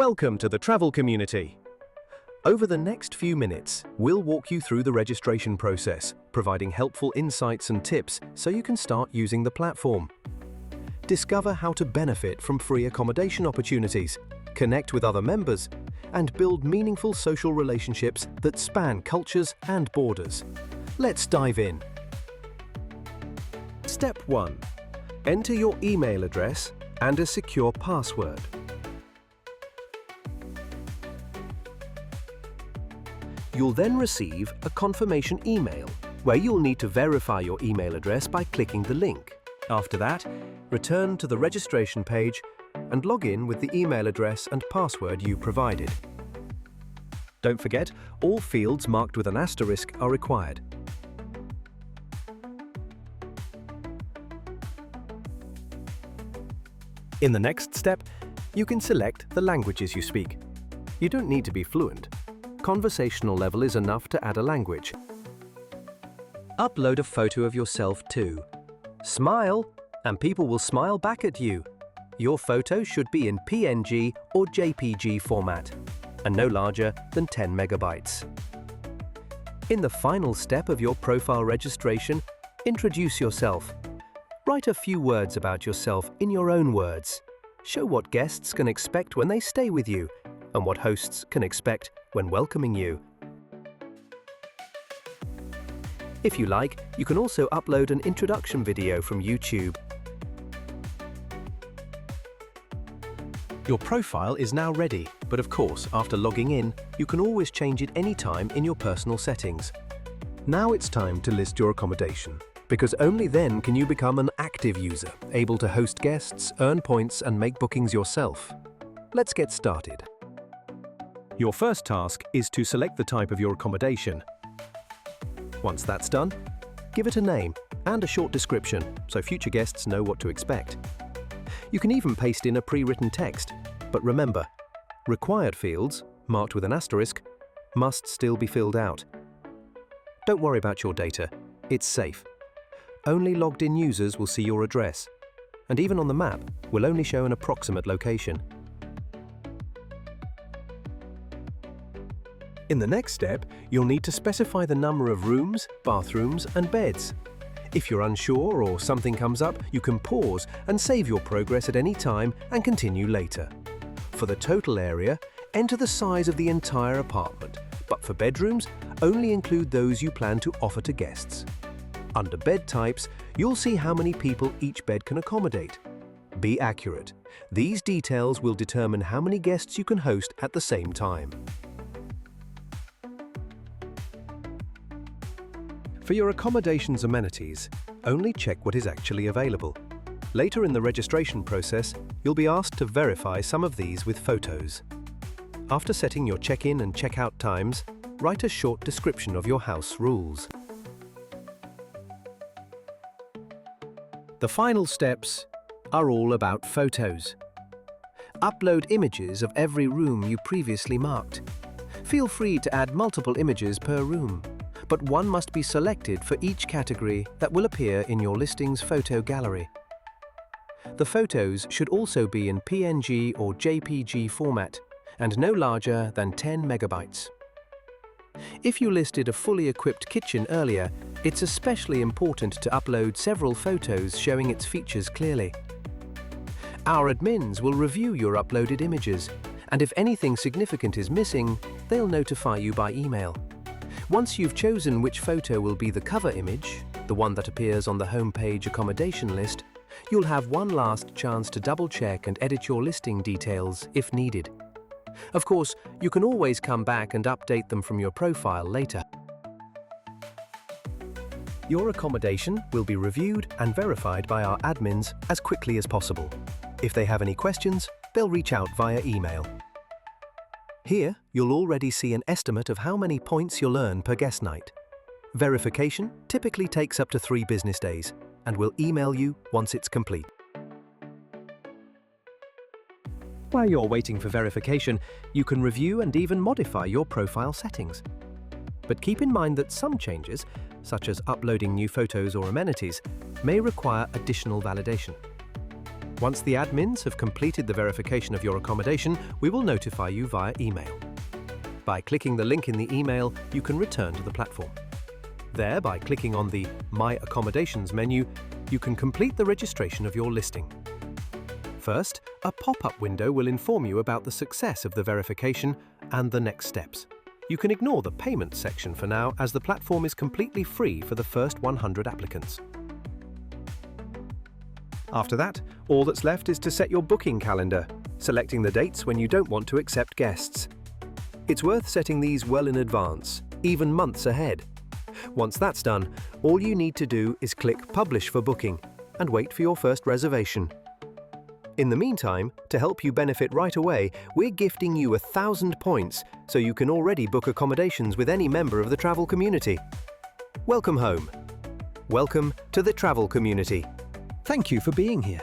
Welcome to the travel community. Over the next few minutes, we'll walk you through the registration process, providing helpful insights and tips so you can start using the platform. Discover how to benefit from free accommodation opportunities, connect with other members, and build meaningful social relationships that span cultures and borders. Let's dive in. Step 1. Enter your email address and a secure password. You'll then receive a confirmation email where you'll need to verify your email address by clicking the link. After that, return to the registration page and log in with the email address and password you provided. Don't forget, all fields marked with an asterisk are required. In the next step, you can select the languages you speak. You don't need to be fluent. Conversational level is enough to add a language. Upload a photo of yourself too. Smile, and people will smile back at you. Your photo should be in PNG or JPG format, and no larger than 10 megabytes. In the final step of your profile registration, introduce yourself. Write a few words about yourself in your own words. Show what guests can expect when they stay with you, and what hosts can expect when welcoming you. If you like, you can also upload an introduction video from YouTube. Your profile is now ready, but of course, after logging in, you can always change it anytime in your personal settings. Now it's time to list your accommodation, because only then can you become an active user, able to host guests, earn points, and make bookings yourself. Let's get started. Your first task is to select the type of your accommodation. Once that's done, give it a name and a short description so future guests know what to expect. You can even paste in a pre-written text, but remember, required fields, marked with an asterisk, must still be filled out. Don't worry about your data, it's safe. Only logged-in users will see your address, and even on the map, will only show an approximate location. In the next step, you'll need to specify the number of rooms, bathrooms, and beds. If you're unsure or something comes up, you can pause and save your progress at any time and continue later. For the total area, enter the size of the entire apartment, but for bedrooms, only include those you plan to offer to guests. Under bed types, you'll see how many people each bed can accommodate. Be accurate. These details will determine how many guests you can host at the same time. For your accommodation's amenities, only check what is actually available. Later in the registration process, you'll be asked to verify some of these with photos. After setting your check-in and check-out times, write a short description of your house rules. The final steps are all about photos. Upload images of every room you previously marked. Feel free to add multiple images per room, but one must be selected for each category that will appear in your listing's photo gallery. The photos should also be in PNG or JPG format and no larger than 10 megabytes. If you listed a fully equipped kitchen earlier, it's especially important to upload several photos showing its features clearly. Our admins will review your uploaded images, and if anything significant is missing, they'll notify you by email. Once you've chosen which photo will be the cover image, the one that appears on the homepage accommodation list, you'll have one last chance to double-check and edit your listing details if needed. Of course, you can always come back and update them from your profile later. Your accommodation will be reviewed and verified by our admins as quickly as possible. If they have any questions, they'll reach out via email. Here, you'll already see an estimate of how many points you'll earn per guest night. Verification typically takes up to 3 business days, and we'll email you once it's complete. While you're waiting for verification, you can review and even modify your profile settings. But keep in mind that some changes, such as uploading new photos or amenities, may require additional validation. Once the admins have completed the verification of your accommodation, we will notify you via email. By clicking the link in the email, you can return to the platform. There, by clicking on the My Accommodations menu, you can complete the registration of your listing. First, a pop-up window will inform you about the success of the verification and the next steps. You can ignore the payment section for now, as the platform is completely free for the first 100 applicants. After that, all that's left is to set your booking calendar, selecting the dates when you don't want to accept guests. It's worth setting these well in advance, even months ahead. Once that's done, all you need to do is click Publish for booking and wait for your first reservation. In the meantime, to help you benefit right away, we're gifting you 1,000 points so you can already book accommodations with any member of the travel community. Welcome home. Welcome to the travel community. Thank you for being here.